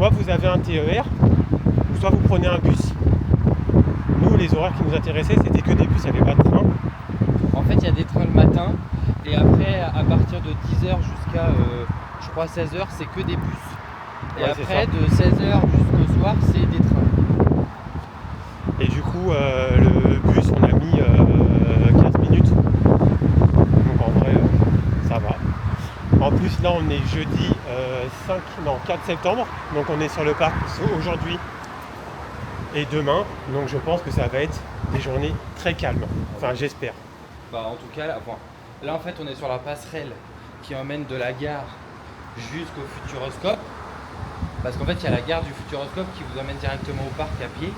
soit vous avez un TER, ou soit vous prenez un bus. Nous, les horaires qui nous intéressaient, c'était que des bus, il n'y avait pas de train. En fait, il y a des trains le matin, et après, à partir de 10h jusqu'à, je crois, 16h, c'est que des bus. Et Ouais, après, de 16h jusqu'au soir, c'est des trains. Et du coup, le bus, on a mis 15 minutes. Donc en vrai, ça va. En plus, là, on est jeudi 4 septembre. Donc on est sur le parc aujourd'hui et demain. Donc je pense que ça va être des journées très calmes. Enfin, j'espère. Bah, en tout cas, là, en fait, on est sur la passerelle qui emmène de la gare jusqu'au Futuroscope. Parce qu'en fait, il y a la gare du Futuroscope qui vous emmène directement au parc à pied.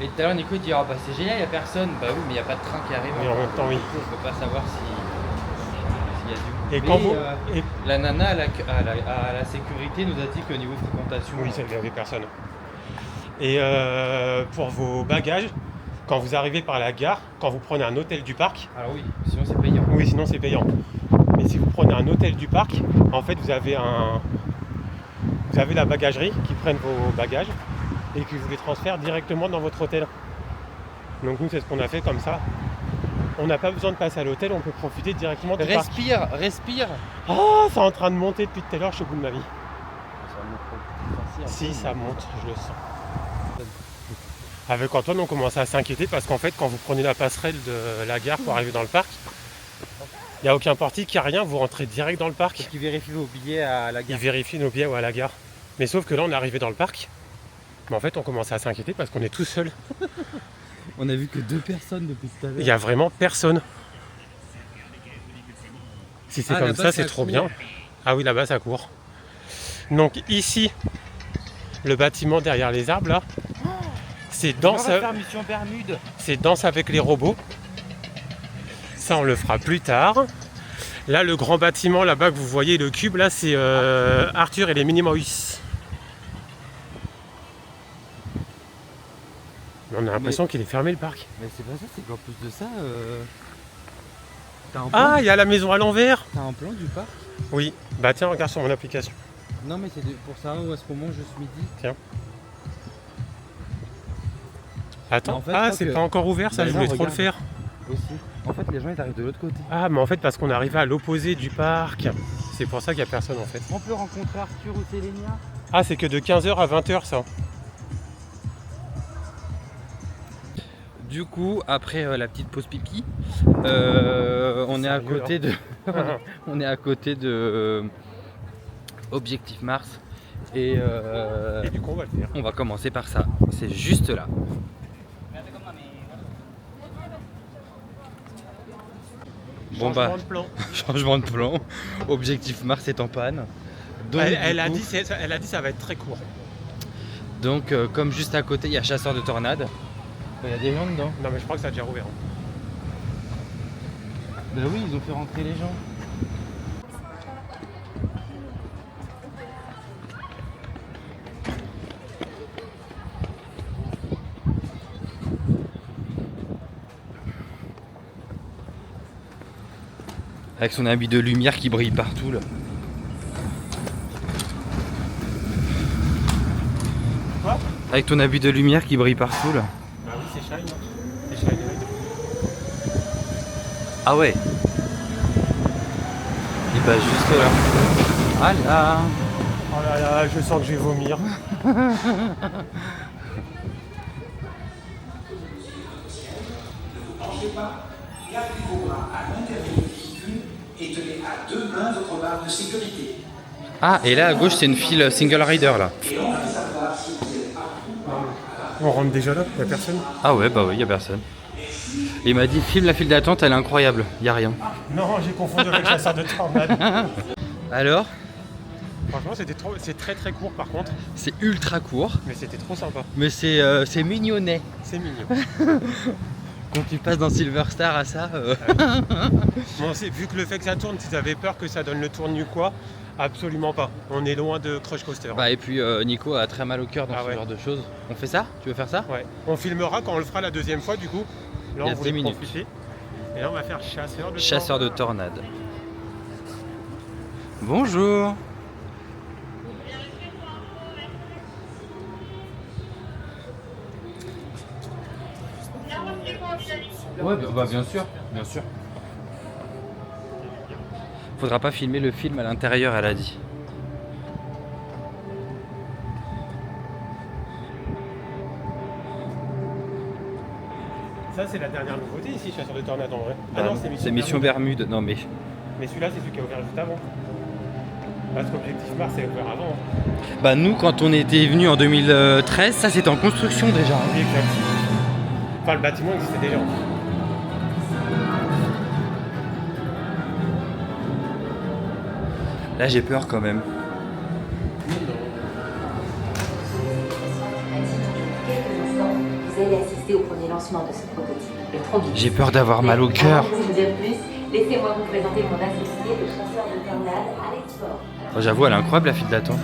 Et tout à l'heure, Nico dit, ah bah c'est génial, il n'y a personne. Bah oui, mais il n'y a pas de train qui arrive. Mais en même temps, oui. Du coup, on ne peut pas savoir s'il y a du... Et Mais, quand vous... et- la nana à la sécurité nous a dit qu'au niveau fréquentation... Oui, il n'y avait personne. Et pour vos bagages, quand vous arrivez par la gare, quand vous prenez un hôtel du parc, Alors oui, sinon c'est payant. oui, sinon c'est payant. Mais si vous prenez un hôtel du parc, en fait, vous avez la bagagerie qui prennent vos bagages et qui vous les transfère directement dans votre hôtel. Donc nous, c'est ce qu'on a fait comme ça. On n'a pas besoin de passer à l'hôtel, on peut profiter directement du parc. Respire. Oh, c'est en train de monter depuis tout à l'heure, je suis au bout de ma vie. Si, ça monte, je le sens. Avec Antoine, on commence à s'inquiéter parce qu'en fait, quand vous prenez la passerelle de la gare pour arriver dans le parc, il n'y a aucun portique, il n'y a rien, vous rentrez direct dans le parc. Qui vérifie vos billets à la Ils gare. vérifient nos billets à la gare. Mais sauf que là, on est arrivé dans le parc. Mais en fait, on commence à s'inquiéter parce qu'on est tout seul. On a vu que 2 personnes depuis tout à l'heure. Il n'y a vraiment personne. Si c'est comme là-bas, ça, c'est trop court. bien. Ah oui, là-bas, ça court. Donc ici, le bâtiment derrière les arbres, là, c'est On va danse, faire Mission Bermude. c'est danse avec les robots. Ça, on le fera plus tard. Là, le grand bâtiment là-bas que vous voyez, le cube, là, c'est Arthur et les Minimoys. On a l'impression qu'il est fermé, le parc. Mais c'est pas ça, c'est qu'en plus de ça, t'as un plan, Ah, il y a la maison à l'envers. t'as un plan du parc. Oui. Bah tiens, regarde sur mon application. Non mais c'est pour savoir où est-ce qu'on mange ce midi. Attends, En fait, je crois c'est que- pas encore ouvert, ça, Bah je non, voulais trop le regarde. faire. Aussi. En fait les gens ils arrivent de l'autre côté. Ah, mais en fait, parce qu'on est arrivé à l'opposé du parc. C'est pour ça qu'il n'y a personne, en fait. On peut rencontrer Arthur ou Sélénia. Ah, c'est que de 15h à 20h, ça. Du coup, après la petite pause pipi, on est à Sérieux, côté de on est à côté de Objectif Mars et Et du coup, on va le faire. on va commencer par ça. C'est juste là. Bon bah, Changement de plan. changement de plan. Objectif Mars est en panne. Donc, Elle a du coup- dit ça va être très court. donc comme juste à côté il y a chasseur de tornades. Il y a des gens dedans. Non, mais je crois que ça a déjà rouvert. Bah oui, ils ont fait rentrer les gens. Avec son habit de lumière qui brille partout là. Quoi? Avec ton habit de lumière qui brille partout là. Bah oui, c'est Shine. C'est Shine. Ah ouais. Et bah juste là. Ah là. Oh là là, je sens que je vais vomir. Gardez vos bras à l'intérieur du véhicule et tenez à 2 mains votre barre de sécurité. Ah et là à gauche c'est une file single rider là. Et on va savoir si vous êtes On rentre déjà là, il n'y a personne. Ah ouais bah oui y a personne. Et il m'a dit filme la file d'attente elle est incroyable, y a rien. Non, j'ai confondu avec chasseur de tornades. Alors Franchement, c'est très très court par contre, c'est ultra court mais c'était trop sympa. mais c'est mignonnet. C'est mignon. Quand tu passes dans Silver Star à ça. Bon, vu que le fait que ça tourne, si tu avais peur que ça donne le tournis ou quoi, absolument pas. On est loin de Crush Coaster. Bah et puis Nico a très mal au cœur dans Ah ce ouais. genre de choses. On fait ça? Tu veux faire ça? Ouais. On filmera quand on le fera la deuxième fois du coup. Là, Il y a on voulait 10 minutes. profiter. Et là, on va faire chasseur de Chasseur de tornades. Bonjour. Ouais, bah bien sûr, bien sûr. Faudra pas filmer le film à l'intérieur, elle a dit. Ça, c'est la dernière nouveauté ici, Chasseur de Tornades en vrai. Ah non, c'est Mission Bermude. Non mais. Mais celui-là, c'est celui qui a ouvert juste avant. Parce qu'Objectif Mars est ouvert avant. Bah nous, quand on était venus en 2013, ça c'était en construction déjà. Oui, exact. Enfin, le bâtiment existait déjà. Là j'ai peur quand même. Vous allez assister au premier lancement de ce prototype, le Trombus. J'ai peur d'avoir mal au cœur. Avant de vous dire plus, laissez-moi vous présenter mon associé, le chasseur de tornades, Alex Ford. Oh, j'avoue, elle est incroyable la file d'attente.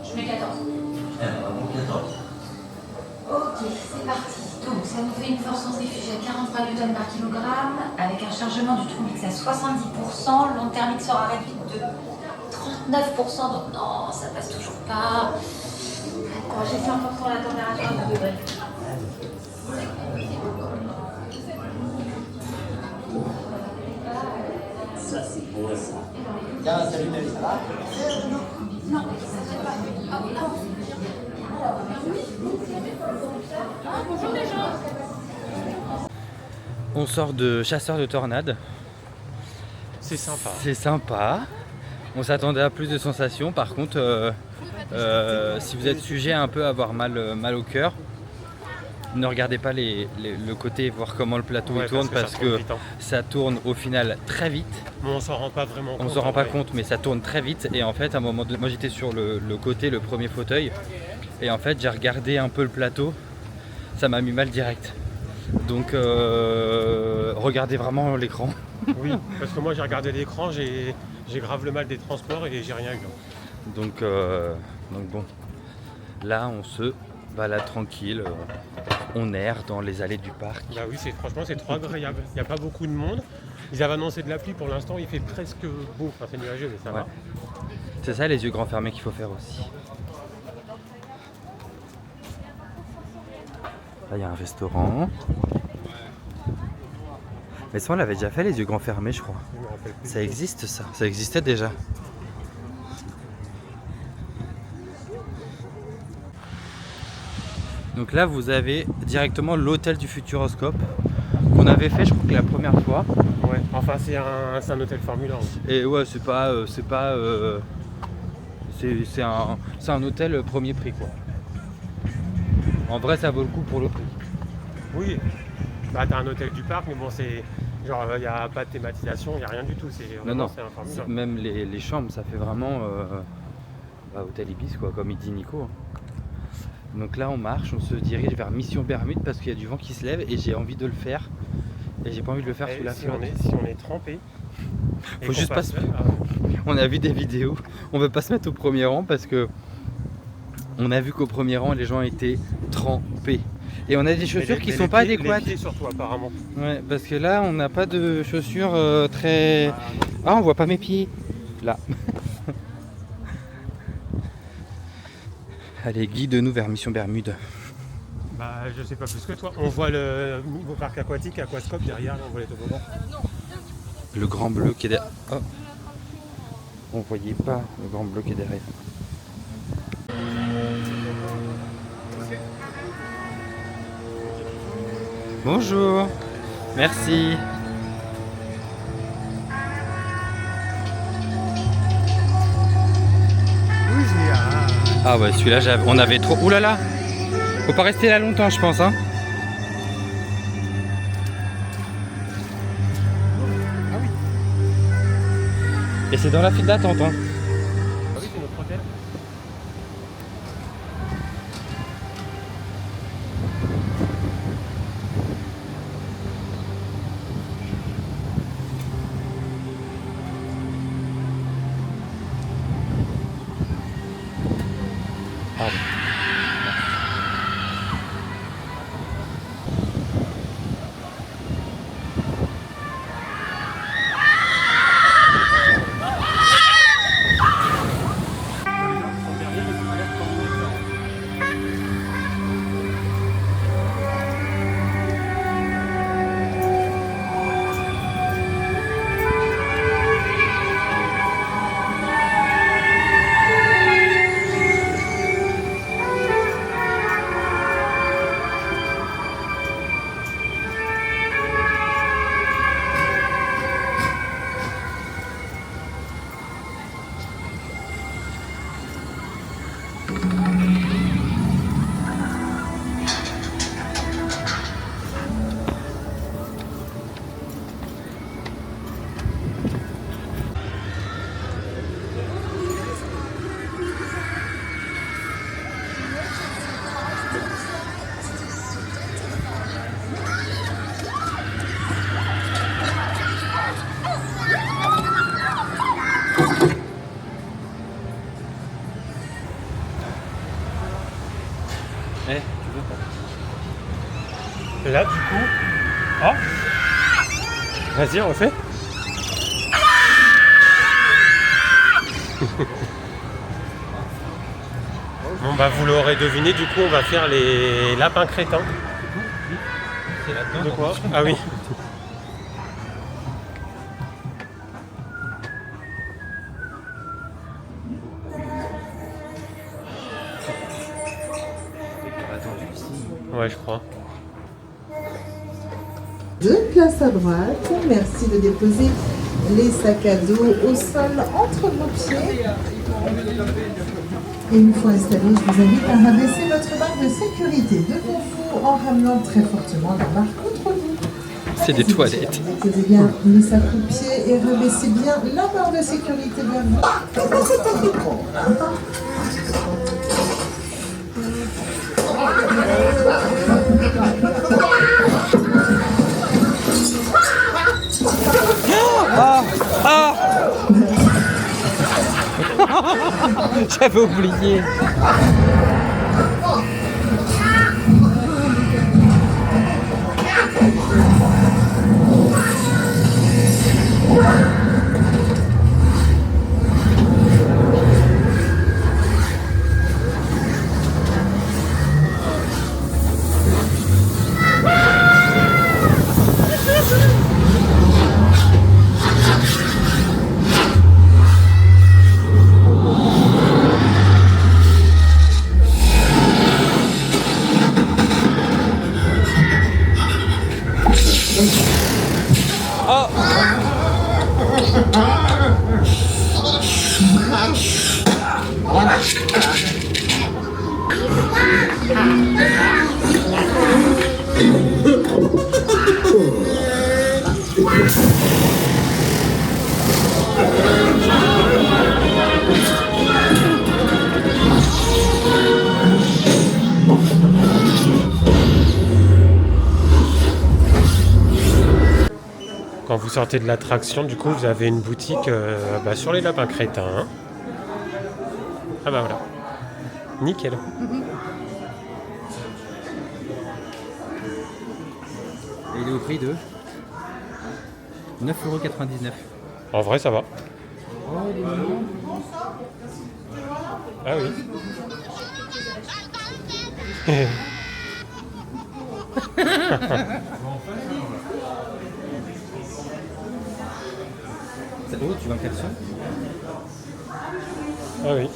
Je mets 14. Ok, c'est parti. Donc, ça nous fait une force centrifuge à 43 Newton par kilogramme, avec un chargement du Trombix à 70%. L'onde thermique sera réduite de 39%. Donc, non, ça passe toujours pas. Attends, j'ai fait en portant la température à 2 degrés. Ça, c'est beau, ça. Tiens, salut, ça va? On sort de Chasseur de Tornades. C'est sympa. C'est sympa. On s'attendait à plus de sensations. Par contre, si vous êtes sujet un peu à avoir mal au cœur, ne regardez pas le côté, voir comment le plateau il tourne, parce que ça tourne au final très vite. Mais on s'en rend pas vraiment compte. On s'en rend pas compte, mais ça tourne très vite. Et en fait, à un moment donné, moi j'étais sur le côté, le premier fauteuil. Et en fait, j'ai regardé un peu le plateau. Ça m'a mis mal direct. Donc, regardez vraiment l'écran. Oui, parce que moi j'ai regardé l'écran, j'ai grave le mal des transports et j'ai rien eu. Donc bon, là on se balade tranquille, on erre dans les allées du parc. Bah oui, franchement c'est trop agréable. Il n'y a pas beaucoup de monde. Ils avaient annoncé de la pluie, pour l'instant il fait presque beau. Enfin c'est nuageux mais ça va. C'est ça les yeux grands fermés qu'il faut faire aussi. Là il y a un restaurant. Mais ça on l'avait déjà fait les yeux grands fermés je crois. Je me rappelle plus. Ça existe ça existait déjà. Donc là vous avez directement l'hôtel du Futuroscope qu'on avait fait je crois que la première fois. Ouais, enfin c'est un hôtel Formule 1. Et ouais c'est un hôtel premier prix quoi. En vrai ça vaut le coup pour le prix. Oui, bah t'as un hôtel du parc mais bon c'est genre il n'y a pas de thématisation, il n'y a rien du tout. C'est Non, c'est un Formule 1. même les chambres ça fait vraiment hôtel Ibis quoi, comme il dit Nico. Donc là on marche, on se dirige vers Mission Bermude parce qu'il y a du vent qui se lève et j'ai envie de le faire. Et j'ai pas envie de le faire sous la flotte. Si on est trempé. Faut juste pas se... On a vu des vidéos, on veut pas se mettre au premier rang parce que on a vu qu'au premier rang les gens étaient trempés. Et on a des chaussures qui sont pas adéquates. Les pieds surtout apparemment. Ouais, parce que là on n'a pas de chaussures très... Ah on voit pas mes pieds. Là. Allez, guide-nous vers Mission Bermude. Bah je sais pas plus que toi. On voit le nouveau parc aquatique, Aquascope derrière, là, on voit les toboggans. Le grand bleu qui est derrière. Oh. On voyait pas le grand bleu qui est derrière. Bonjour. Merci. Oui, Ah ouais, celui-là, on avait trop... Ouh là là. Faut pas rester là longtemps, je pense, hein. Ah oui. Et c'est dans la file d'attente, hein. Ah oui, c'est notre hôtel. Pardon. Eh, Là, du coup... Ah vas-y, on refait. Bon bah vous l'aurez deviné, du coup on va faire les lapins crétins. c'est là-dedans. De quoi? Ah oui. Ouais, je crois. Deux places à droite. Merci de déposer les sacs à dos au sol entre vos pieds. Et une fois installé, je vous invite à rabaisser votre barre de sécurité devant vous en ramenant très fortement la barre contre vous. C'est des toilettes. Posez bien le sac au pied et rabaissez bien la barre de sécurité vers vous. J'avais oublié. Quand vous sortez de l'attraction, du coup, vous avez une boutique sur les lapins crétins. Hein. Ah bah voilà. Nickel. Et il est au prix de 9,99 €. En vrai, ça va. Ah oui. Oh, tu veux un caleçon? Ah oui.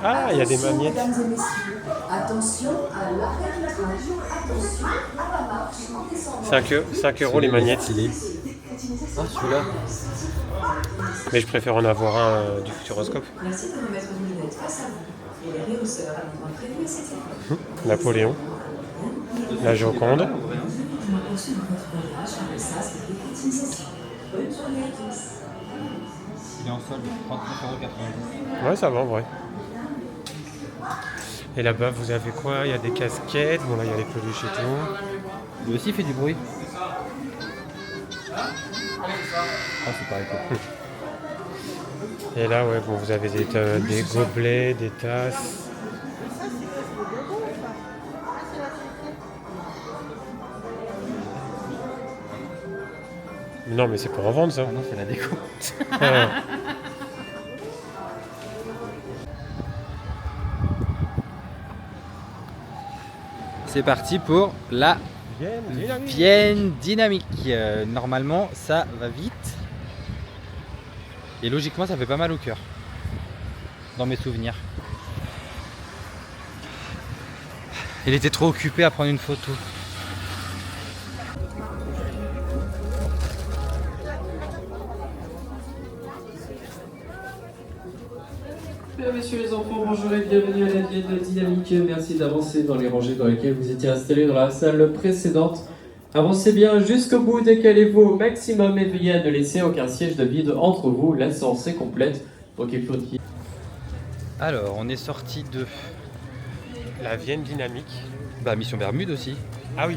Ah, il y a des magnettes. Mesdames et messieurs, attention à l'arrêt du train, attention à la marche en descendant. 5 € les magnettes. Ah, celui-là. Mais je préfère en avoir un du Futuroscope. Merci de remettre vos lunettes face à vous. Et les réhausseurs à prévu à cette époque. Napoléon. La Joconde. Je m'aperçois de votre bagage par le sas de décrétinisation. Bonne journée à tous. Il est en solde, 39,90 €. Ouais, ça va en vrai. Et là-bas, vous avez quoi? Il y a des casquettes. Bon, là, il y a les peluches et tout. Lui aussi il fait du bruit. Ah, c'est pareil. Et là, ouais, bon, vous avez des gobelets, des tasses. Non, mais c'est pour en vendre ça. Ah non, c'est la déco. C'est parti pour la Vienne dynamique. Normalement, ça va vite. Et logiquement, ça fait pas mal au cœur. Dans mes souvenirs. Il était trop occupé à prendre une photo. Mesdames, Messieurs les enfants, bonjour et bienvenue à la Vienne dynamique. Merci d'avancer dans les rangées dans lesquelles vous étiez installés dans la salle précédente. Avancez bien jusqu'au bout, décalez-vous au maximum et veillez à ne laisser aucun siège de vide entre vous. La séance est complète, donc il faut qu'il... Alors, on est sorti de La Vienne dynamique. Mission Bermude aussi. Ah oui,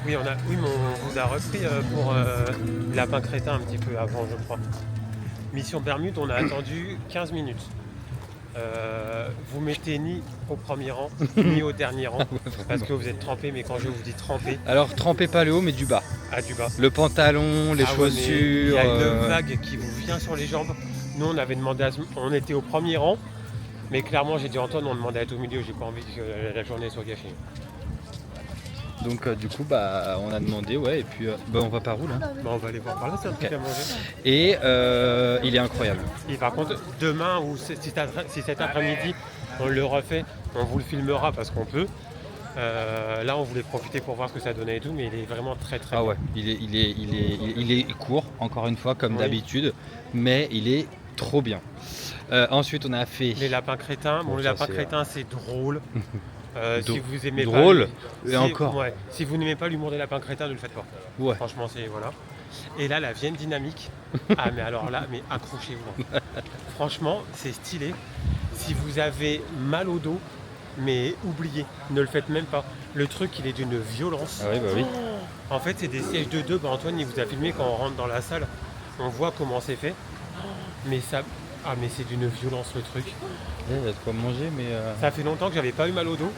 mais on vous a repris pour Lapin Crétin un petit peu avant, je crois. Mission Bermude, on a attendu 15 minutes. Vous mettez ni au premier rang, ni au dernier rang, parce que vous êtes trempé, mais quand je vous dis trempé... Alors trempez pas le haut, mais du bas. Ah, du bas. Le pantalon, les chaussures... Il y a une vague qui vous vient sur les jambes. Nous, on avait demandé on était au premier rang, mais clairement, j'ai dit Antoine, on demandait à être au milieu, j'ai pas envie que la journée soit gâchée. Donc du coup, on a demandé, ouais, et puis on va par où là? On va aller voir par là, c'est un truc à manger. Et il est incroyable. Et par contre, demain ou si cet après-midi on le refait, on vous le filmera parce qu'on peut. Là, on voulait profiter pour voir ce que ça donnait et tout, mais il est vraiment très très bien. Ouais, il est court, encore une fois, comme d'habitude, mais il est trop bien. Ensuite, on a fait... Les lapins crétins. Bon, les lapins crétins, c'est drôle. Si vous aimez drôle, pas, et encore. Ouais, si vous n'aimez pas l'humour des lapins crétins, ne le faites pas. Ouais. Franchement, c'est voilà. Et là, la Vienne dynamique. Ah, mais alors là, mais accrochez-vous. Franchement, c'est stylé. Si vous avez mal au dos, mais oubliez, ne le faites même pas. Le truc, il est d'une violence. Ah oui, bah oui. En fait, c'est des sièges de deux. Antoine, il vous a filmé quand on rentre dans la salle. On voit comment c'est fait. Mais ça... Ah, mais c'est d'une violence le truc. Il y a de quoi manger, mais... Ça fait longtemps que j'avais pas eu mal au dos.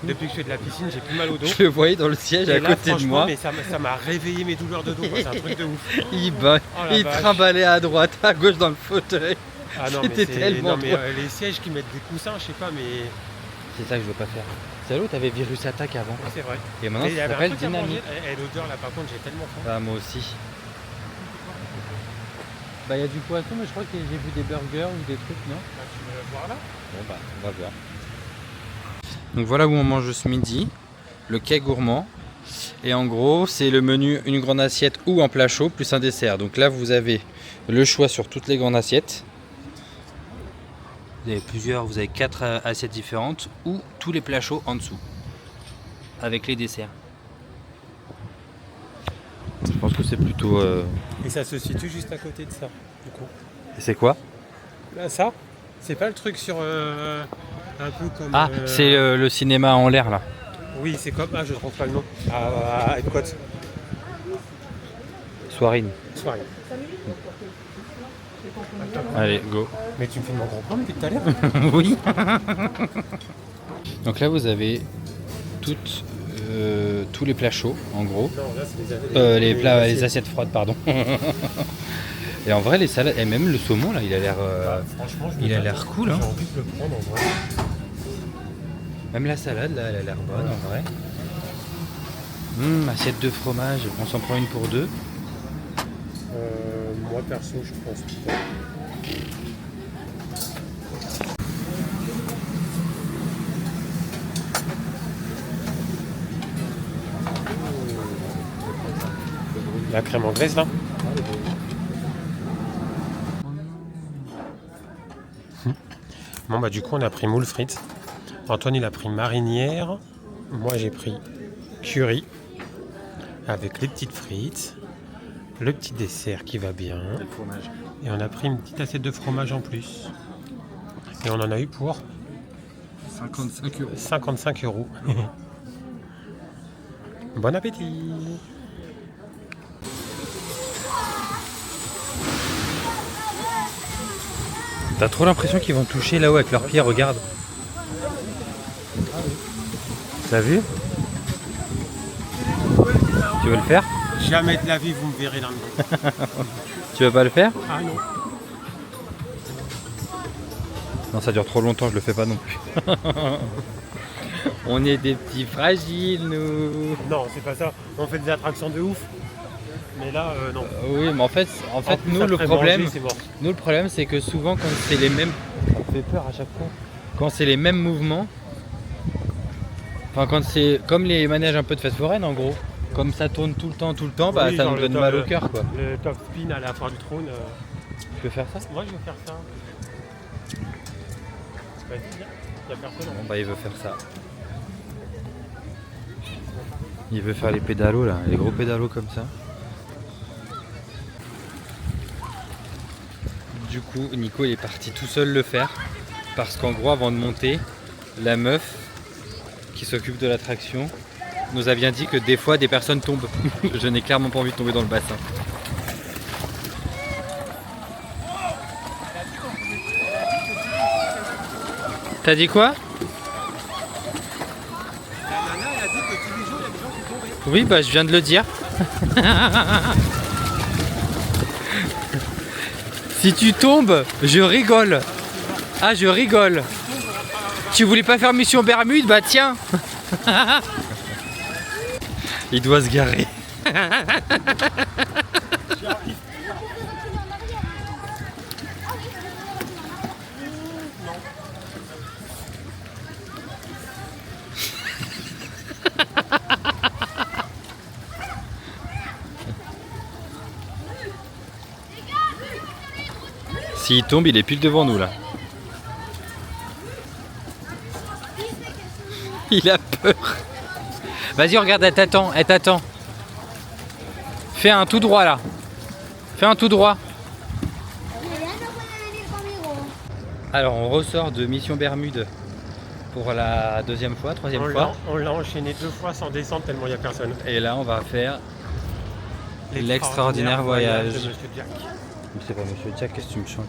Depuis que je fais de la piscine, j'ai plus mal au dos. Je le voyais dans le siège et à là, côté de moi. Mais ça m'a réveillé mes douleurs de dos, quoi. C'est un truc de ouf. Il trimballait à droite, à gauche dans le fauteuil. Ah non, c'était tellement mais les sièges qui mettent des coussins, je sais pas, mais... C'est ça que je veux pas faire. C'est là où t'avais Virus Attack avant. C'est vrai. Et maintenant, ça s'appelle Dynamique. Et l'odeur, là, par contre, j'ai tellement faim. Ah, moi aussi. Il y a du poisson, mais je crois que j'ai vu des burgers ou des trucs, non? Tu veux voir là? Bon on va voir. Donc voilà où on mange ce midi, le quai gourmand. Et en gros, c'est le menu une grande assiette ou un plat chaud plus un dessert. Donc là, vous avez le choix sur toutes les grandes assiettes. Vous avez 4 assiettes différentes ou tous les plats chauds en dessous, avec les desserts. Je pense que c'est plutôt... Et ça se situe juste à côté de ça, du coup. Et c'est quoi? Là, ça, c'est pas le truc sur un peu comme... Ah, c'est le cinéma en l'air, là. Oui, c'est comme... Ah, je trouve pas le nom. À Epcot. Soirine. Soirine. Allez, go. Mais tu me filmes en gros plan depuis tout à l'heure? Oui. Donc là, vous avez tous les plats chauds, en gros. Non, là, c'est les assiettes froides, pardon. Et en vrai, les salades, et même le saumon, là, il a l'air cool. Hein. J'ai envie de le prendre, en vrai. Même la salade, là, elle a l'air bonne, en vrai. Assiette de fromage, on s'en prend une pour deux. Moi, perso, je pense pas. La crème anglaise là. Bon bah du coup on a pris moule frites. Antoine il a pris marinière. Moi j'ai pris curry. Avec les petites frites. Le petit dessert qui va bien. Et on a pris une petite assiette de fromage en plus. Et on en a eu pour 55 euros. 55 euros. Bon appétit. T'as trop l'impression qu'ils vont toucher là-haut avec leurs pieds, regarde. T'as vu? Tu veux le faire? Jamais de la vie vous me verrez dans le monde. Tu veux pas le faire? Ah non. Non, ça dure trop longtemps, je le fais pas non plus. On est des petits fragiles, nous. Non, c'est pas ça. On fait des attractions de ouf. Mais là, non. Oui, mais en fait plus, nous, le problème, manger, c'est mort. c'est que souvent, quand c'est les mêmes... Ça fait peur à chaque fois. Quand c'est les mêmes mouvements, enfin, quand c'est comme les manèges un peu de fête foraine, en gros. Comme ça tourne tout le temps, bah, oui, ça nous donne mal au cœur, quoi. Le top spin à la foire du trône. Tu peux faire ça? Moi, je vais faire ça. Vas-y, viens. Il y a personne. Bon, bah, il veut faire ça. Il veut faire les pédalos, là. Les gros pédalos comme ça. Du coup, Nico il est parti tout seul le faire. Parce qu'en gros, avant de monter, la meuf qui s'occupe de l'attraction nous a bien dit que des fois des personnes tombent. Je n'ai clairement pas envie de tomber dans le bassin. T'as dit quoi? La nana, elle a dit que tous les jours, il y a des gens qui tombaient. Oui, bah je viens de le dire. Si tu tombes, je rigole. Ah, je rigole. Tu voulais pas faire mission Bermude? Bah tiens. Il doit se garer. S'il tombe, il est pile devant nous là. Il a peur. Vas-y, regarde, elle t'attend. Fais un tout droit là. Fais un tout droit. Alors, on ressort de Mission Bermude pour la deuxième fois, troisième fois. On l'a enchaîné 2 fois sans descendre tellement il n'y a personne. Et là, on va faire l'extraordinaire voyage de Monsieur Jack. Mais c'est pas Monsieur Jack, qu'est-ce que tu me chantes?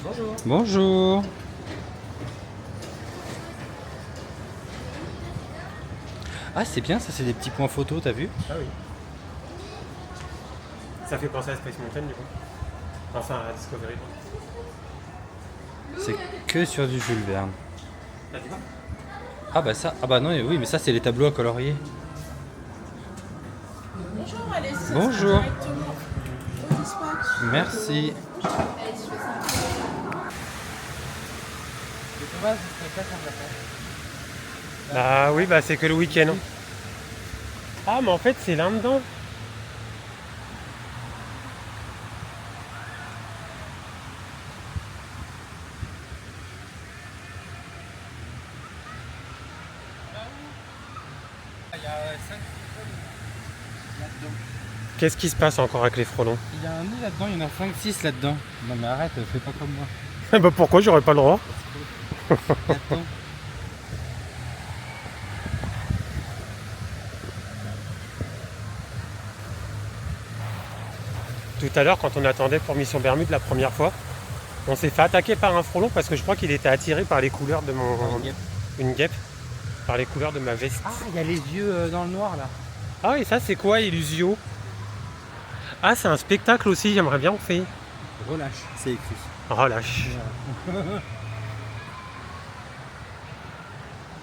Bonjour. Bonjour. Ah, c'est bien, ça c'est des petits points photos, t'as vu? Ah oui. Ça fait penser à Space Mountain du coup. Enfin à Discovery. C'est que sur du Jules Verne. Là, tu vois? Ah bah ça, ah bah non, oui, mais ça c'est les tableaux à colorier. Bonjour, allez, c'est Bonjour. directement au dispatch. Merci. Bah oui, bah c'est que le week-end. Ah mais en fait c'est là-dedans. Qu'est-ce qui se passe encore avec les frelons? Il y a un nid là-dedans, il y en a 5-6 là-dedans. Non mais arrête, fais pas comme moi. Bah pourquoi j'aurais pas le droit? Attends. Tout à l'heure quand on attendait pour Mission Bermude la première fois, on s'est fait attaquer par un frelon parce que je crois qu'il était attiré par les couleurs de mon... Une guêpe. Par les couleurs de ma veste. Ah, il y a les yeux dans le noir là. Ah et ça c'est quoi Illusio? Ah c'est un spectacle aussi, j'aimerais bien en faire. Relâche, c'est écrit. Relâche.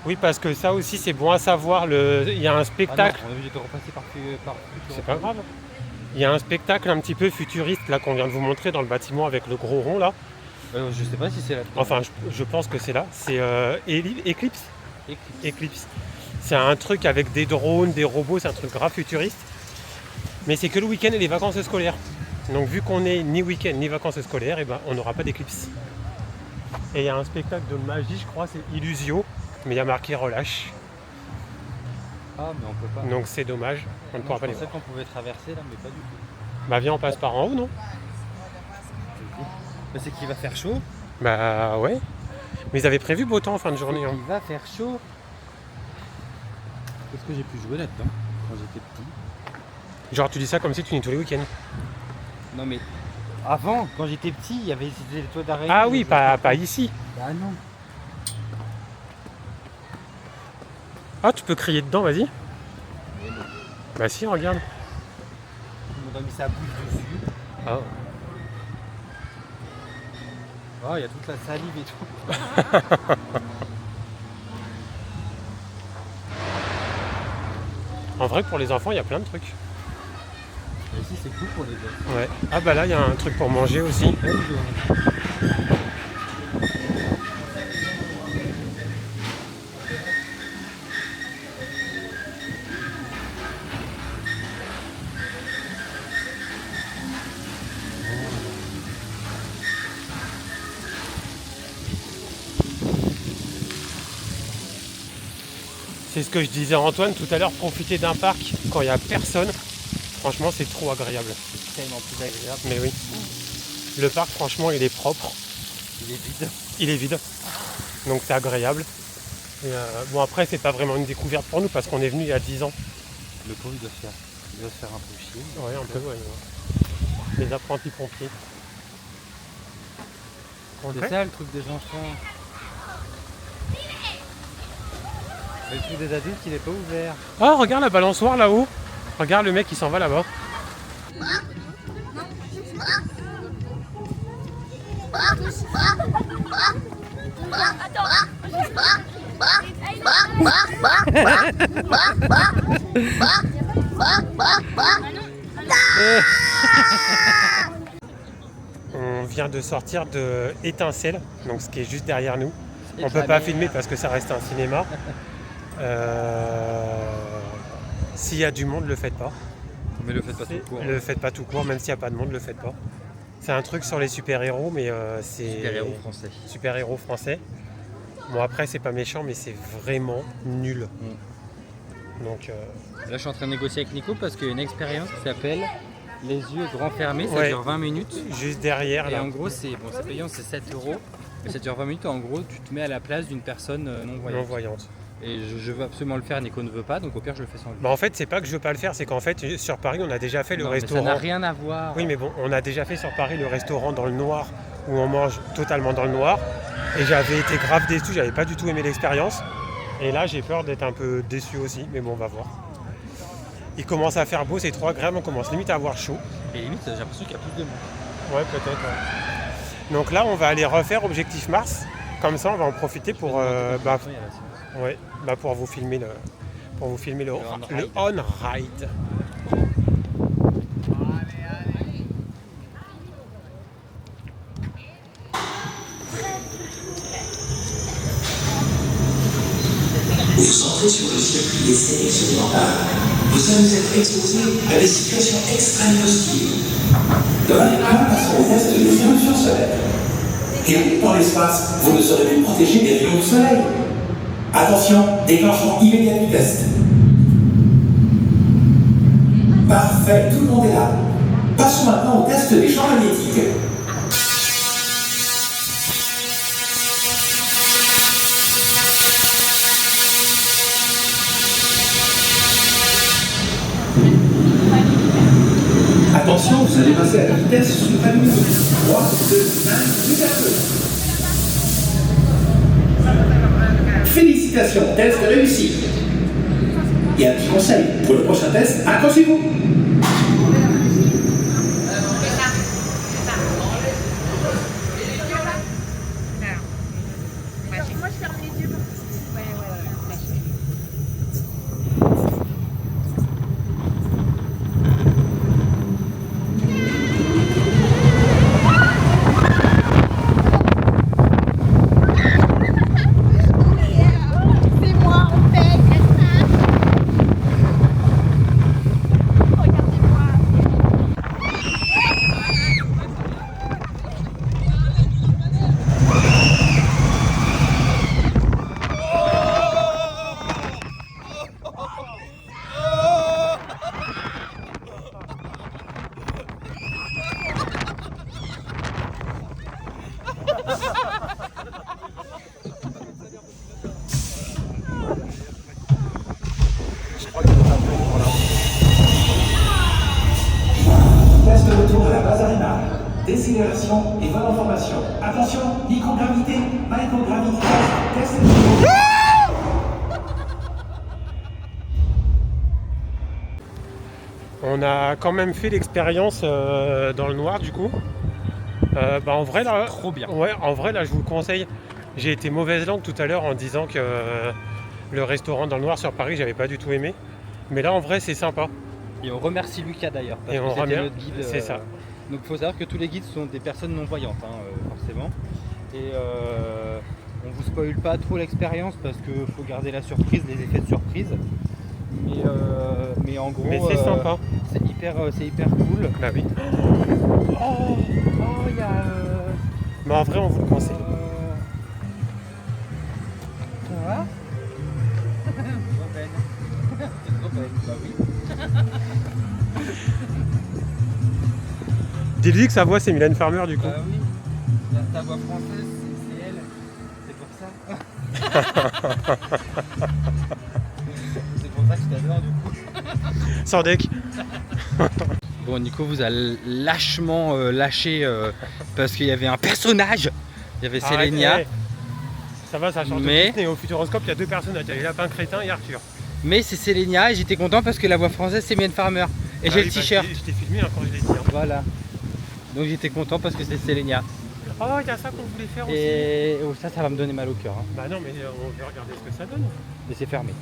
Oui parce que ça aussi c'est bon à savoir, il y a un spectacle. Ah non, on est obligé de repasser par C'est pas grave. Il y a un spectacle un petit peu futuriste là qu'on vient de vous montrer dans le bâtiment avec le gros rond là. Je sais pas si c'est là. Enfin je pense que c'est là. C'est Eclipse. Eclipse. C'est un truc avec des drones, des robots, c'est un truc grave futuriste. Mais c'est que le week-end et les vacances scolaires. Donc vu qu'on est ni week-end ni vacances scolaires, et ben, on n'aura pas d'éclipse. Et il y a un spectacle de magie, je crois, c'est Illusio, mais il y a marqué relâche. Ah mais on peut pas. Donc c'est dommage, on ne pourra pas les voir. Je pensais qu'on pouvait traverser là, mais pas du tout. Bah viens, on passe par en haut, non? Mais c'est qu'il va faire chaud. Bah ouais. Mais ils avaient prévu beau temps en fin de journée. Hein. Il va faire chaud. Qu'est-ce que j'ai pu jouer là-dedans quand j'étais petit? Genre tu dis ça comme si tu venais tous les week-ends. Non mais avant, quand j'étais petit, il y avait des toits d'araignée. Ah oui, pas ici. Bah non. Ah tu peux crier dedans, vas-y. Bah si, regarde. On a mis sa bouche dessus. Ah. Oh, il y a toute la salive et tout. En vrai, pour les enfants, il y a plein de trucs. Et ici, c'est cool pour les gosses. Ouais. Ah bah là, il y a un truc pour manger aussi. C'est ce que je disais à Antoine tout à l'heure, profiter d'un parc quand il n'y a personne, franchement c'est trop agréable. C'est tellement plus agréable. Mais oui. Le parc franchement il est propre. Il est vide. Il est vide. Donc c'est agréable. Et bon après c'est pas vraiment une découverte pour nous parce qu'on est venu il y a 10 ans. Le pauvre il doit se faire un peu chier. Ouais, un peu, ouais. Les apprentis pompiers. C'est ça le truc des enfants. Le truc des adultes il est pas ouvert. Oh regarde la balançoire là-haut. Regarde le mec qui s'en va là-bas. On vient de sortir de Étincelle, donc ce qui est juste derrière nous. On peut pas filmer parce que ça reste un cinéma. S'il y a du monde, le faites pas. Mais le faites pas tout court. Le faites pas tout court, même s'il n'y a pas de monde, le faites pas. C'est un truc sur les super-héros, mais c'est... Super-héros français. Super-héros français. Bon après c'est pas méchant, mais c'est vraiment nul. Donc là je suis en train de négocier avec Nico parce qu'il y a une expérience qui s'appelle les yeux grands fermés, ça dure 20 minutes. Juste derrière et là. En gros c'est payant, c'est 7 €. Mais ça dure 20 minutes, en gros tu te mets à la place d'une personne non-voyante. Et je veux absolument le faire, Nico ne veut pas, donc au pire je le fais sans lui. Bah en fait c'est pas que je veux pas le faire, c'est qu'en fait sur Paris on a déjà fait le restaurant. Ça n'a rien à voir. Oui mais bon, on a déjà fait sur Paris le restaurant dans le noir où on mange totalement dans le noir. Et j'avais été grave déçu, j'avais pas du tout aimé l'expérience. Et là j'ai peur d'être un peu déçu aussi, mais bon on va voir. Il commence à faire beau, c'est trop agréable, on commence limite à avoir chaud. Et limite j'ai l'impression qu'il y a plus de monde. Ouais peut-être. Ouais. Donc là on va aller refaire Objectif Mars, comme ça on va en profiter pour pour vous filmer le on-ride. Vous entrez sur le circuit d'essai expérimental. Vous allez être exposé à des situations extrêmement hostiles. Dans un écran, passons au test des rayons solaires. Et dans l'espace, vous ne serez plus protégé des rayons du soleil. Attention, déclenchement immédiat du test. Parfait, tout le monde est là. Passons maintenant au test des champs magnétiques. Attention, vous allez passer à la vitesse supérieure. 3, 2, 1, regarde. Félicitations, test réussi. Et un petit conseil, pour le prochain test, accrochez-vous. Moi je ferme les yeux. Test de retour à la base arénale. Décélération et bonne information. Attention, microgravité, microgravité. Test de retour. On a quand même fait l'expérience dans le noir du coup. En vrai là, trop bien. Ouais, en vrai là je vous le conseille. J'ai été mauvaise langue tout à l'heure en disant que le restaurant dans le noir sur Paris j'avais pas du tout aimé. Mais là en vrai c'est sympa. Et on remercie Lucas d'ailleurs parce Et que on c'était notre guide. C'est ça. Donc il faut savoir que tous les guides sont des personnes non-voyantes forcément. Et on vous spoil pas trop l'expérience parce qu'il faut garder la surprise, les effets de surprise. Mais en gros, mais c'est sympa. C'est hyper cool. Bah oui. Il y a... Mais en vrai on vous le conseille. Ça va? Bah oui. Dis-lui que sa voix c'est Mylène Farmer du coup. Bah oui, ta voix française c'est elle, c'est pour ça. C'est pour ça que je t'adore du coup. Sans deck. Bon, Nico vous a lâchement lâché parce qu'il y avait un personnage. Il y avait Sélénia. Arrête, ça va, ça change Mais- de Disney. Au Futuroscope, il y a deux personnages. Il y a les lapins crétins et Arthur. Mais c'est Sélénia et j'étais content parce que la voix française c'est Mylène Farmer. Et Ah j'ai oui, le bah, t-shirt. Je t'ai filmé quand je l'ai dit. Hein. Voilà. Donc j'étais content parce que c'est Sélénia. Oh, il y a ça qu'on voulait faire aussi. Et oh, ça va me donner mal au cœur. Hein. Bah non, mais on veut regarder ce que ça donne. Mais c'est fermé.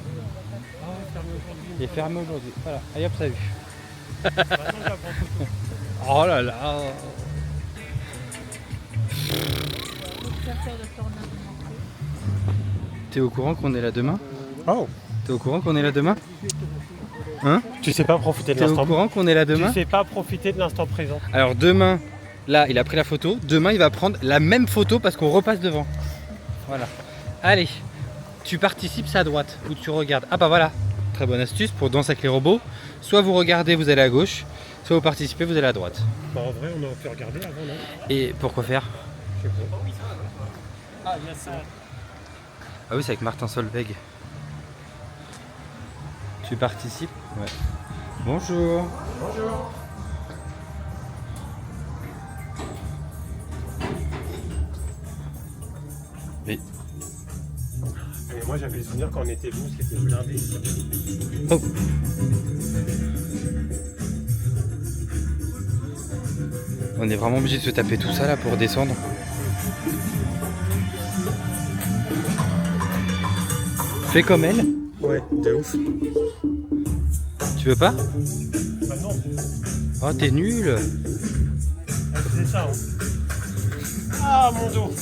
Ah, fermé aujourd'hui. Il est fermé aujourd'hui. Voilà. Allez hop, ça a vu. Attends, je la prends photo. Oh là là. T'es au courant qu'on est là demain? Oh. T'es au courant qu'on est là demain? Hein? Tu sais pas profiter de T'es au l'instant. courant qu'on est là demain? Tu sais pas profiter de l'instant présent. Alors demain, là il a pris la photo, demain il va prendre la même photo parce qu'on repasse devant. Voilà. Allez, tu participes, c'est à droite, ou tu regardes. Ah bah voilà, très bonne astuce pour Danse avec les robots. Soit vous regardez, vous allez à gauche, soit vous participez, vous allez à droite. Bah, en vrai, on aurait pu regarder avant, non? Et pourquoi faire? Je sais pas. Ah, il y a ça. Ah oui, c'est avec Martin Solveig. Tu participes? Ouais. Bonjour. Bonjour. Oui. Mais moi, j'avais le souvenir quand on était venus, c'était blindé. Oh. On est vraiment obligé de se taper tout ça là pour descendre. Fais comme elle. Ouais, de ouf. Tu veux pas? Bah non, Oh, t'es nul. elle faisait ça. Hein. Ah, mon dos.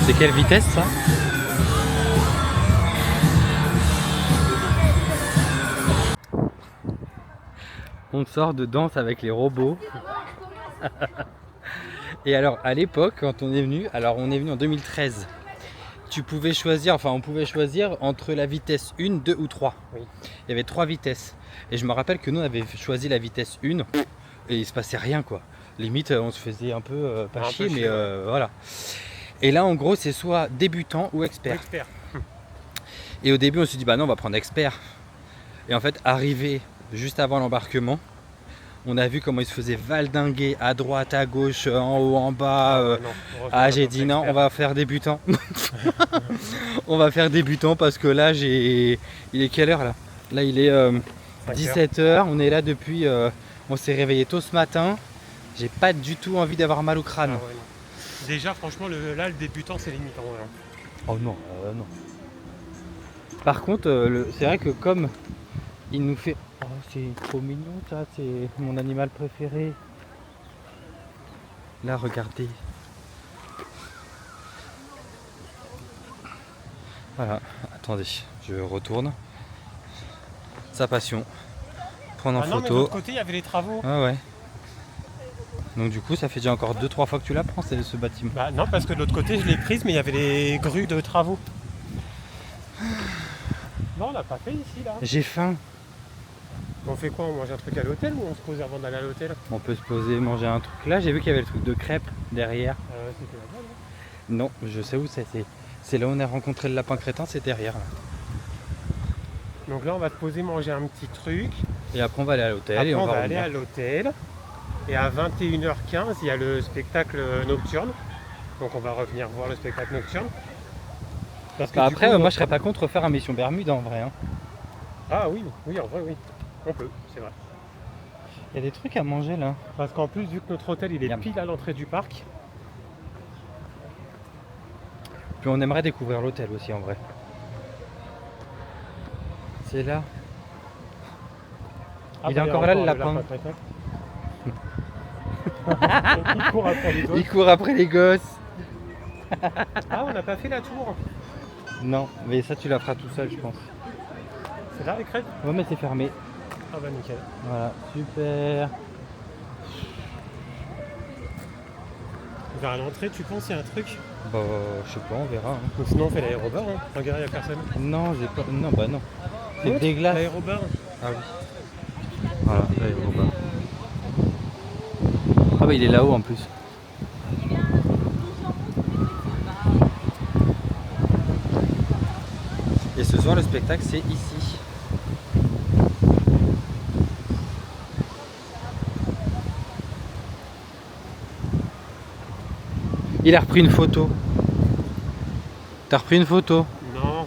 C'est quelle vitesse ça? On sort de Danse avec les robots. Et alors à l'époque quand on est venu, alors on est venu en 2013. Tu pouvais choisir, enfin on pouvait choisir entre la vitesse 1, 2 ou 3. Oui. Il y avait 3 vitesses. Et je me rappelle que nous on avait choisi la vitesse 1 et il se passait rien quoi. Limite on se faisait un peu pas Un peu chier mais chier, voilà. Et là en gros c'est soit débutant ou expert. Expert. Et au début on s'est dit bah non on va prendre expert. Et en fait arrivé juste avant l'embarquement, on a vu comment il se faisait valdinguer à droite, à gauche, en haut, en bas. Non, Ah j'ai dit non, on va faire débutant. On va faire débutant parce que là j'ai... Il est quelle heure là? Là il est 17h, on est là depuis... On s'est réveillé tôt ce matin. J'ai pas du tout envie d'avoir mal au crâne. Ah ouais, non. Déjà franchement là le débutant c'est limite en vrai. Hein. Oh non, non. Par contre, c'est vrai que comme il nous fait... Oh, c'est trop mignon ça, c'est mon animal préféré. Là, regardez. Voilà, attendez, je retourne. Sa passion. Prendre en Ah non, mais de photo. l'autre côté il y avait les travaux. Ah ouais. Donc du coup, ça fait déjà encore 2-3 fois que tu la prends, ce bâtiment. Bah non, parce que de l'autre côté je l'ai prise mais il y avait les grues de travaux. Non, on l'a pas fait ici là. J'ai faim. On fait quoi? On mange un truc à l'hôtel ou on se pose avant d'aller à l'hôtel? On peut se poser, manger un truc. Là, j'ai vu qu'il y avait le truc de crêpes derrière. C'était là-bas, non? Non, je sais où c'est. C'est là où on a rencontré le lapin crétin, c'est derrière. Là. Donc là on va te poser manger un petit truc. Et après on va aller à l'hôtel. Après Et on va revenir. aller à l'hôtel. Et à 21h15 il y a le spectacle nocturne. Donc on va revenir voir le spectacle nocturne. Parce que Bah du après, coup, moi je serais pas contre faire un mission Bermude en vrai. Hein. Ah oui, oui en vrai oui. On peut, c'est vrai. Il y a des trucs à manger là. Parce qu'en plus vu que notre hôtel il est Miam. pile à l'entrée du parc. Puis on aimerait découvrir l'hôtel aussi en vrai. C'est là. Ah, Il bah, est encore là le le lapin. crétin. Il court après les gosses. Il court après les gosses. Ah, on n'a pas fait la tour. Non, mais ça tu la feras tout seul je pense. C'est là les crêpes? Ouais mais c'est fermé. Ah bah nickel. Voilà, super. Vers l'entrée, tu penses il y a un truc? Bah je sais pas, on verra. Hein. Ou sinon on fait l'aérobar, hein. Regarde, il n'y a personne. Non, j'ai pas. Non, bah non. C'est des glaces. L'aérobar. Ah oui. Voilà, l'aérobar. Ah bah il est là-haut en plus. Et ce soir le spectacle c'est ici. Il a repris une photo. T'as repris une photo? Non.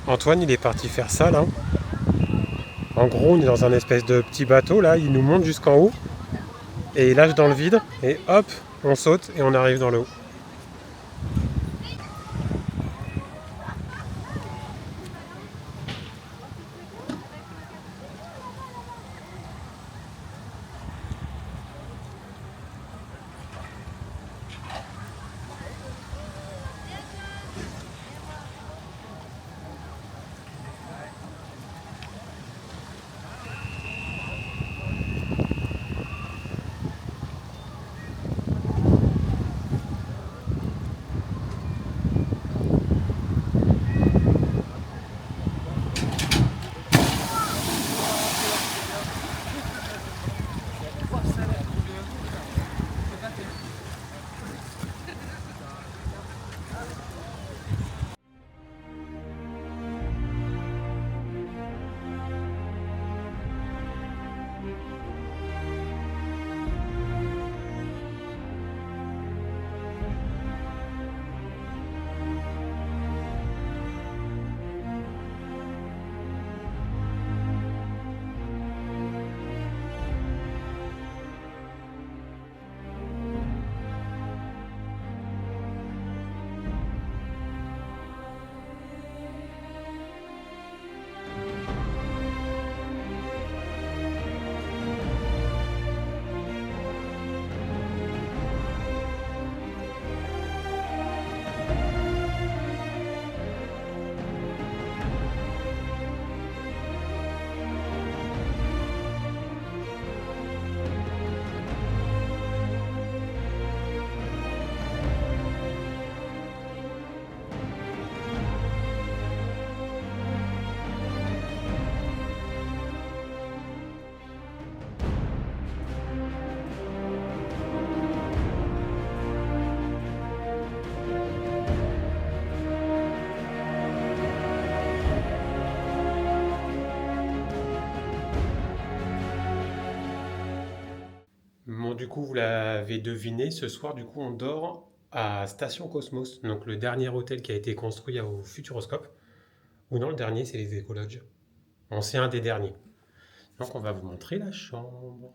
Antoine il est parti faire ça là. En gros on est dans un espèce de petit bateau là, il nous monte jusqu'en haut. Et il lâche dans le vide. Et hop, on saute et on arrive dans l'eau. Bon, du coup, vous l'avez deviné, ce soir, du coup, on dort à Station Cosmos, donc le dernier hôtel qui a été construit au Futuroscope. Ou non, le dernier, c'est les Écologes. Bon, c'est un des derniers. Donc, on va vous montrer la chambre.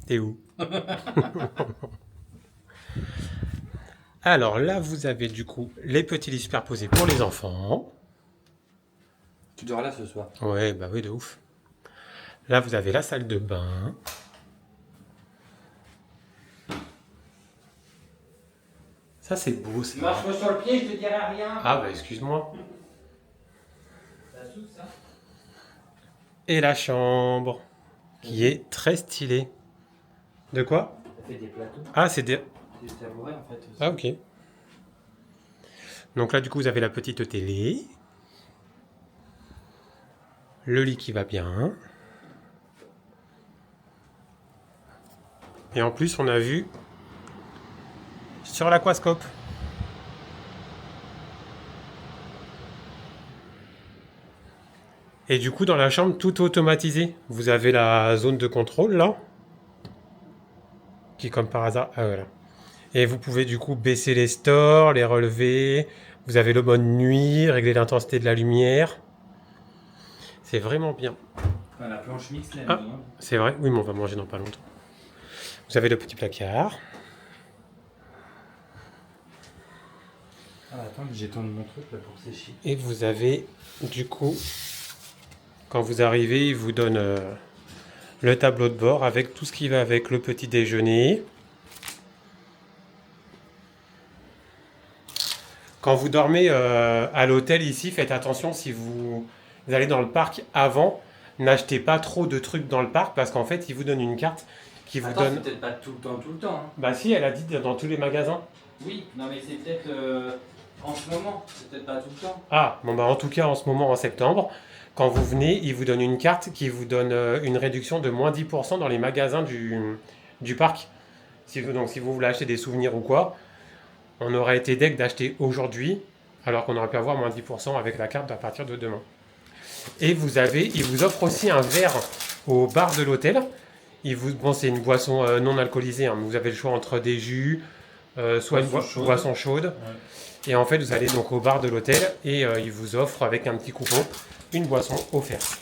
T'es où? Alors là, vous avez du coup les petits lits superposés pour les enfants. Tu dors là ce soir? Ouais, bah oui, de ouf. Là, vous avez la salle de bain. Ça, c'est beau, ça. Marche-moi sur le pied, je te dirai rien. Ah, bah excuse-moi. Ça souffle, ça? Et la chambre, qui est très stylée. De quoi? Ça fait des plateaux. Ah, c'est des... Des tabourets en fait aussi. Ah, ok. Donc là, du coup, vous avez la petite télé. Le lit qui va bien. Et en plus, on a vu sur l'aquascope. Et du coup, dans la chambre, tout automatisé. Vous avez la zone de contrôle, là. Qui, comme par hasard... Ah, voilà. Et vous pouvez, du coup, baisser les stores, les relever. Vous avez le mode nuit, régler l'intensité de la lumière. C'est vraiment bien. Enfin, la planche mixte, là, Ah, c'est vrai? Oui, mais on va manger dans pas longtemps. Vous avez le petit placard. Ah Ah, attends, j'ai tourné mon truc là pour sécher. Et vous avez, du coup, quand vous arrivez, il vous donne le tableau de bord avec tout ce qui va avec le petit déjeuner. Quand vous dormez à l'hôtel ici, faites attention si vous allez dans le parc avant, n'achetez pas trop de trucs dans le parc parce qu'en fait, ils vous donnent une carte qui vous donne... c'est peut-être pas tout le temps. Hein. Bah si, elle a dit dans tous les magasins. Oui, non mais c'est peut-être en ce moment, c'est peut-être pas tout le temps. Ah, bon bah en tout cas en ce moment en septembre, quand vous venez, ils vous donnent une carte qui vous donne une réduction de moins 10% dans les magasins du parc. Donc si vous voulez acheter des souvenirs ou quoi, on aurait été deg d'acheter aujourd'hui, alors qu'on aurait pu avoir moins 10% avec la carte à partir de demain. Et ils vous offrent aussi un verre au bar de l'hôtel. Bon, c'est une boisson non alcoolisée, hein, mais vous avez le choix entre des jus, soit une boisson chaude. Ouais. Et en fait, vous allez donc au bar de l'hôtel et ils vous offrent avec un petit coupon une boisson offerte.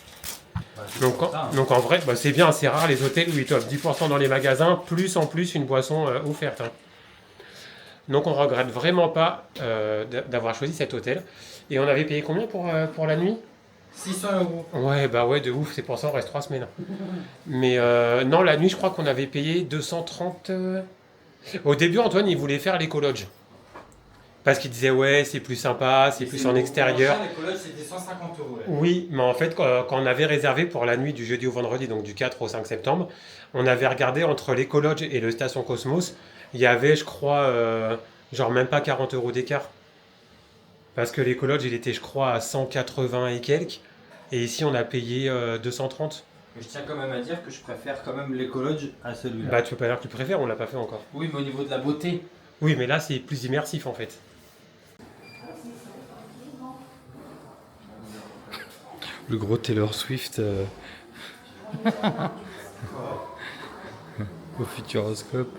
Donc en vrai, bah, c'est bien, c'est rare les hôtels où ils t'offrent 10% dans les magasins, plus en plus une boisson offerte. Hein. Donc on ne regrette vraiment pas d'avoir choisi cet hôtel. Et on avait payé combien pour la nuit ? 600 €. Ouais, bah ouais, de ouf, c'est pour ça on reste 3 semaines. Mais non, la nuit, je crois qu'on avait payé 230... Au début, Antoine, il voulait faire l'éco-lodge. Parce qu'il disait, ouais, c'est plus sympa, c'est plus en extérieur. L'éco-lodge, c'était 150 €. Oui, mais en fait, quand on avait réservé pour la nuit du jeudi au vendredi, donc du 4 au 5 septembre, on avait regardé entre l'éco-lodge et le Station Cosmos, il y avait, je crois, genre même pas 40 € d'écart. Parce que l'éco-lodge, il était, je crois, à 180 et quelques. Et ici, on a payé 230. Mais je tiens quand même à dire que je préfère quand même l'éco-lodge à celui-là. Bah, tu peux pas dire que tu préfères, on l'a pas fait encore. Oui, mais au niveau de la beauté. Oui, mais là, c'est plus immersif, en fait. Le gros Taylor Swift au Futuroscope.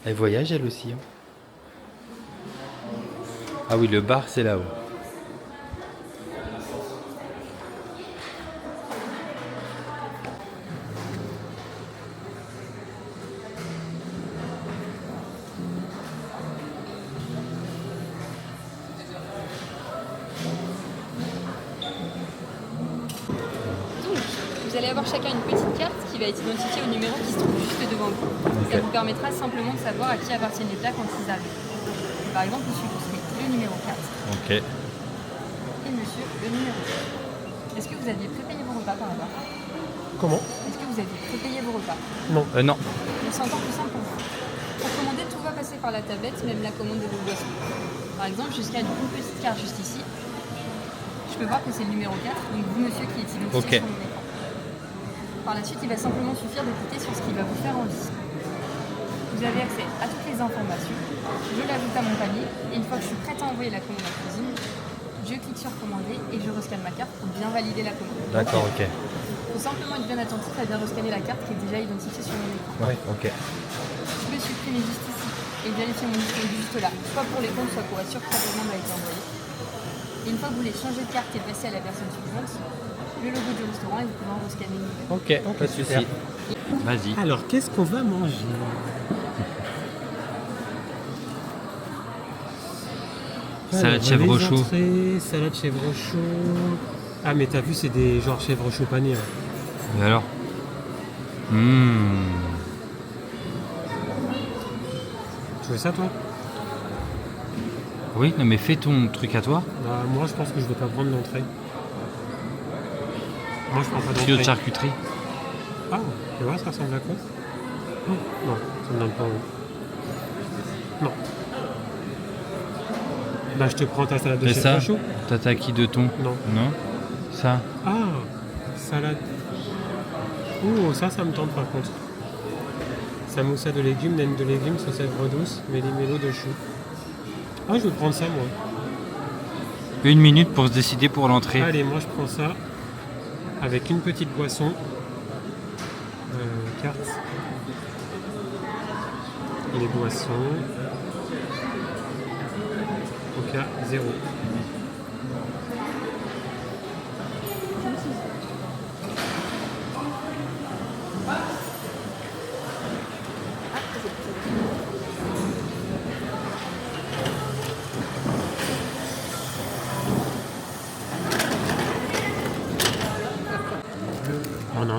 Elle voyage, elle aussi. Hein. Ah oui, le bar, c'est là-haut. Vous allez avoir chacun une petite carte qui va être identifiée au numéro qui se trouve juste devant vous. Okay. Ça vous permettra simplement de savoir à qui appartiennent les plats quand ils arrivent. Par exemple, monsieur, vous serez le numéro 4. Ok. Et monsieur, le numéro 4. Est-ce que vous aviez prépayé vos repas par là-bas? Comment? Est-ce que vous aviez prépayé vos repas? Non. Non. Donc c'est encore plus simple pour vous. Pour commander, tout va passer par la tablette, même la commande de vos boissons. Par exemple, jusqu'à une petite carte juste ici. Je peux voir que c'est le numéro 4, donc vous, monsieur, qui est identifié sur mon écran. Par la suite, il va simplement suffire de cliquer sur ce qui va vous faire envie. Vous avez accès à toutes les informations. Je l'ajoute à mon panier et une fois que je suis prête à envoyer la commande en cuisine, je clique sur commander et je rescanne ma carte pour bien valider la commande. D'accord, ok. Il faut simplement être bien attentif à bien rescanner la carte qui est déjà identifiée sur mon écran. Ouais, ok. Je peux supprimer juste ici et vérifier mon historique juste là, soit pour les comptes, soit pour être sûr que la commande a été envoyée. Et une fois que vous voulez changer de carte et passer à la version suivante, le logo du restaurant et vous pouvez en rescanner une nouvelle. Ok, pas de souci. Vas-y. Alors, qu'est-ce qu'on va manger? Salade chèvre chaud. Salade chèvre chaud. Ah, mais t'as vu, c'est des genre chèvre chaud pané. Hein. Et alors? Tu veux ça, toi? Oui, non, mais fais ton truc à toi. Bah, moi, je pense que je vais pas prendre l'entrée. Moi, je prends pas d'entrée. Trio de charcuterie. Ah, tu vois, ça ressemble à quoi? Non, ça me donne pas envie. Non. Bah, je te prends ta salade de chèvre chaud. Tataki de thon. Non. Non. Ça. Ah, salade. Ouh, ça me tente par contre. Samoussa de légumes, naine de légumes, sauce aigre douce, méli-mélo de chou. Ah, je vais prendre ça, moi. 1 minute pour se décider pour l'entrée. Allez, moi, je prends ça avec une petite boisson. Carte. Et les boissons. Coca 0.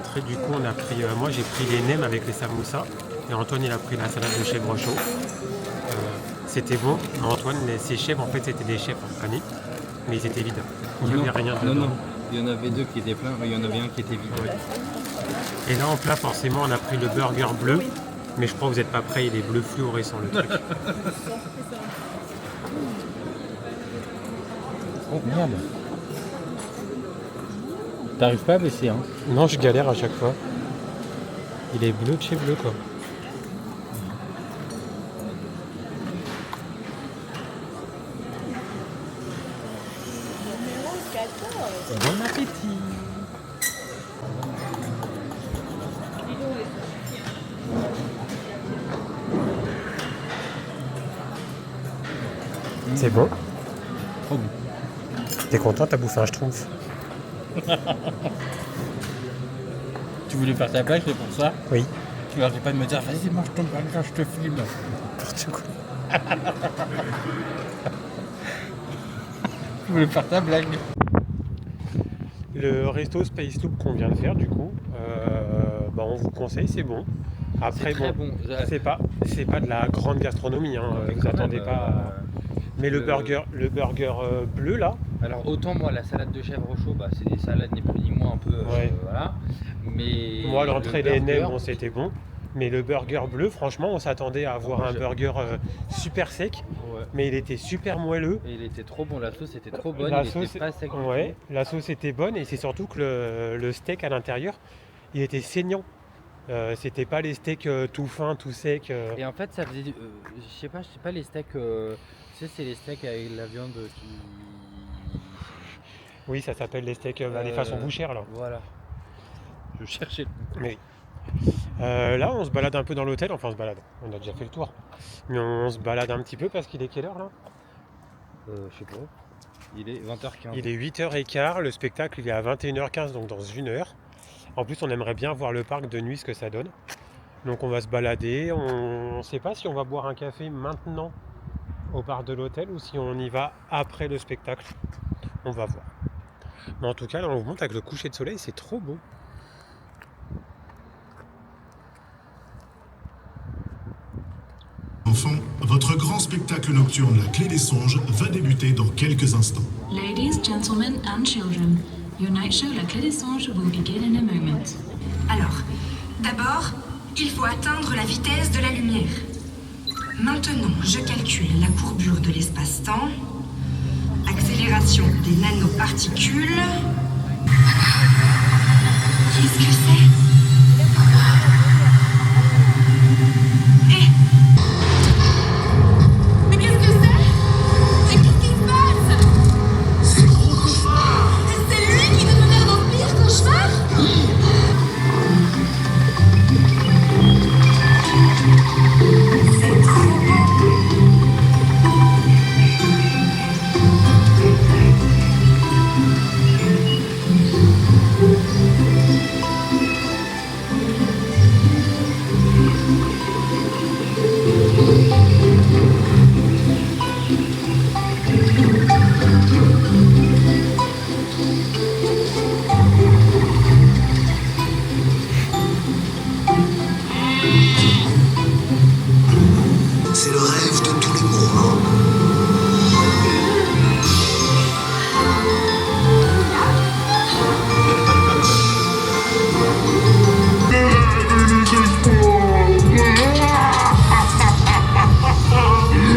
entrée, du coup, on a pris, moi j'ai pris les nems avec les samoussas et Antoine il a pris la salade de chèvre chaud. C'était bon, mais Antoine, ces chèvres en fait c'était des chèvres paniques, mais ils étaient vides. Il n'y avait rien dedans. Non, il y en avait 2 qui étaient pleins, mais il y en avait un qui était vide. Ouais. Et là en plat, forcément, on a pris le burger bleu, mais je crois que vous n'êtes pas prêts, il est bleu fluorescent le truc. Oh merde. T'arrives pas à baisser, hein? Non, je galère à chaque fois. Il est bleu de chez bleu, quoi. Bon appétit. C'est bon? Trop bon. T'es content, t'as bouffé un schtroumpf? Tu voulais faire ta blague, c'est pour ça? Oui. Tu arrêtais pas de me dire, vas-y, mange ton burger, je te filme. N'importe quoi. Tu voulais faire ta blague. Le resto Space Loop qu'on vient de faire, du coup, on vous conseille, c'est bon. Après, C'est très bon. c'est pas de la grande gastronomie, hein, vous attendez pas à... Mais le burger bleu, là... Alors, autant moi, la salade de chèvre chaud, c'est des salades ni plus ni moins un peu... Ouais. Voilà. Mais... Moi, l'entrée, le les burger- nems, bon, c'était bon. Mais le burger bleu, franchement, on s'attendait à avoir un burger super sec. Ouais. Mais il était super moelleux. Et il était trop bon, la sauce était trop bonne, La il sauce, était pas sec. du ouais, tout. la sauce était bonne et c'est surtout que le steak à l'intérieur, il était saignant. C'était pas les steaks tout fins, tout secs. Et en fait, ça faisait... je sais pas les steaks... tu sais, c'est les steaks avec la viande qui... Oui, ça s'appelle les steaks, les façons bouchères là. Voilà. Je cherchais le... Oui. Là, on se balade un peu dans l'hôtel, enfin on se balade, on a déjà fait le tour. Mais on se balade un petit peu parce qu'il est quelle heure là? je sais pas. Il est 20h15. Il est 8h15, le spectacle il est à 21h15, donc dans 1 heure. En plus, on aimerait bien voir le parc de nuit, ce que ça donne. Donc on va se balader, on ne sait pas si on va boire un café maintenant au bar de l'hôtel ou si on y va après le spectacle. On va voir. Mais en tout cas, là on vous montre avec le coucher de soleil, c'est trop beau. Enfants, votre grand spectacle nocturne La Clé des Songes va débuter dans quelques instants. Ladies, gentlemen and children, your night show La Clé des Songes will begin in a moment. Alors, d'abord, il faut atteindre la vitesse de la lumière. Maintenant, je calcule la courbure de l'espace-temps, accélération des nanoparticules. Qu'est-ce que c'est? Mais qu'est-ce que c'est? Mais qu'est-ce qui se passe? C'est gros cauchemar! C'est lui qui nous menait dans le pire cauchemar? C'est trop beau! C'est le rêve de tous les gourmands.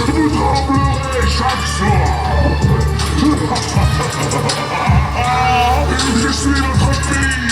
Vous tremblerez chaque soir! Je suis notre fille!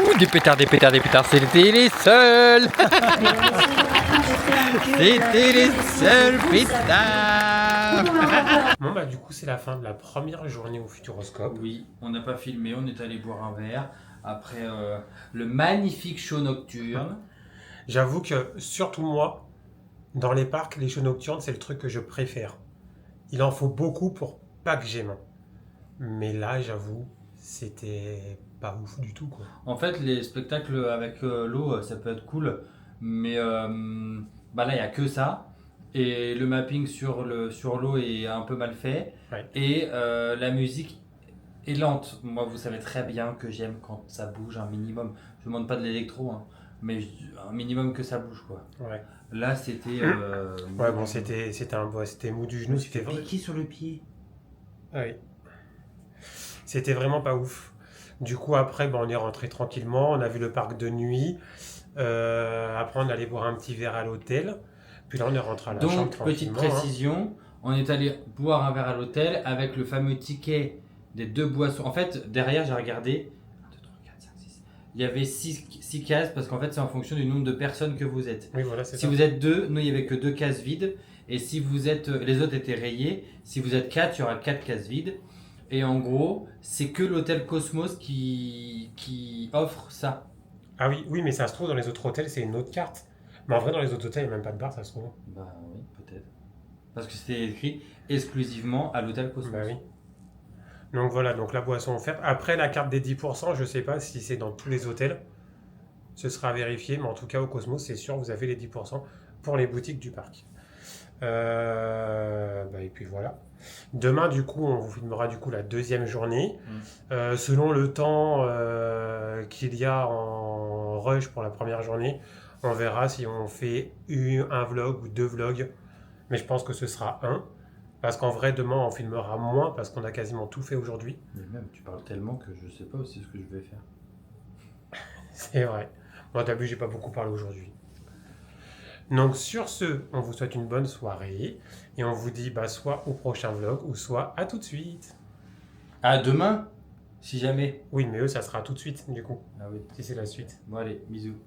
Ouh, des pétards, c'était les seuls. C'était les seuls pétards. Bon bah du coup c'est la fin de la première journée au Futuroscope. Oui, on n'a pas filmé, on est allé boire un verre après le magnifique show nocturne. J'avoue que surtout moi, dans les parcs, les shows nocturnes c'est le truc que je préfère. Il en faut beaucoup pour pas que j'aime. Mais là j'avoue, c'était pas ouf du tout quoi. En fait les spectacles avec l'eau ça peut être cool, mais bah là il n'y a que ça. Et le mapping sur l'eau est un peu mal fait. Ouais. Et la musique est lente. Moi, vous savez très bien que j'aime quand ça bouge un minimum. Je ne demande pas de l'électro, hein, mais un minimum que ça bouge, quoi. Ouais. Là, c'était... ouais, bon, c'était mou du genou. C'était piqué sur le pied. Oui. C'était vraiment pas ouf. Du coup, après, on est rentré tranquillement. On a vu le parc de nuit. Après, on allait boire un petit verre à l'hôtel. Puis là, on est rentré à la chambre Donc, tranquillement. petite précision, on est allé boire un verre à l'hôtel avec le fameux ticket des 2 boissons. En fait, derrière, j'ai regardé, 1, 2, 3, 4, 5, 6. Il y avait 6 cases parce qu'en fait, c'est en fonction du nombre de personnes que vous êtes. Oui, voilà, c'est si vous êtes 2, nous, il n'y avait que 2 cases vides. Et si vous êtes, les autres étaient rayés. Si vous êtes 4, il y aura 4 cases vides. Et en gros, c'est que l'hôtel Cosmos qui offre ça. Ah oui, mais ça se trouve, dans les autres hôtels, c'est une autre carte. Mais en vrai, dans les autres hôtels, il n'y a même pas de bar, ça se trouve. Bah oui, peut-être. Parce que c'était écrit exclusivement à l'hôtel Cosmos. Bah oui. Donc voilà, donc la boisson offerte. Après, la carte des 10%, je ne sais pas si c'est dans tous les hôtels. Ce sera vérifié, mais en tout cas, au Cosmos, c'est sûr, vous avez les 10% pour les boutiques du parc. Et puis voilà. Demain, du coup, on vous filmera du coup la deuxième journée. Selon le temps qu'il y a en rush pour la première journée, on verra si on fait un vlog ou 2 vlogs. Mais je pense que ce sera un. Parce qu'en vrai, demain, on filmera moins parce qu'on a quasiment tout fait aujourd'hui. Mais même, tu parles tellement que je sais pas aussi ce que je vais faire. C'est vrai. Moi, t'as vu, j'ai pas beaucoup parlé aujourd'hui. Donc sur ce, on vous souhaite une bonne soirée. Et on vous dit soit au prochain vlog ou soit à tout de suite. À demain, si jamais. Oui, mais eux, ça sera tout de suite, du coup. Ah oui. Si c'est la suite. Bon allez, bisous.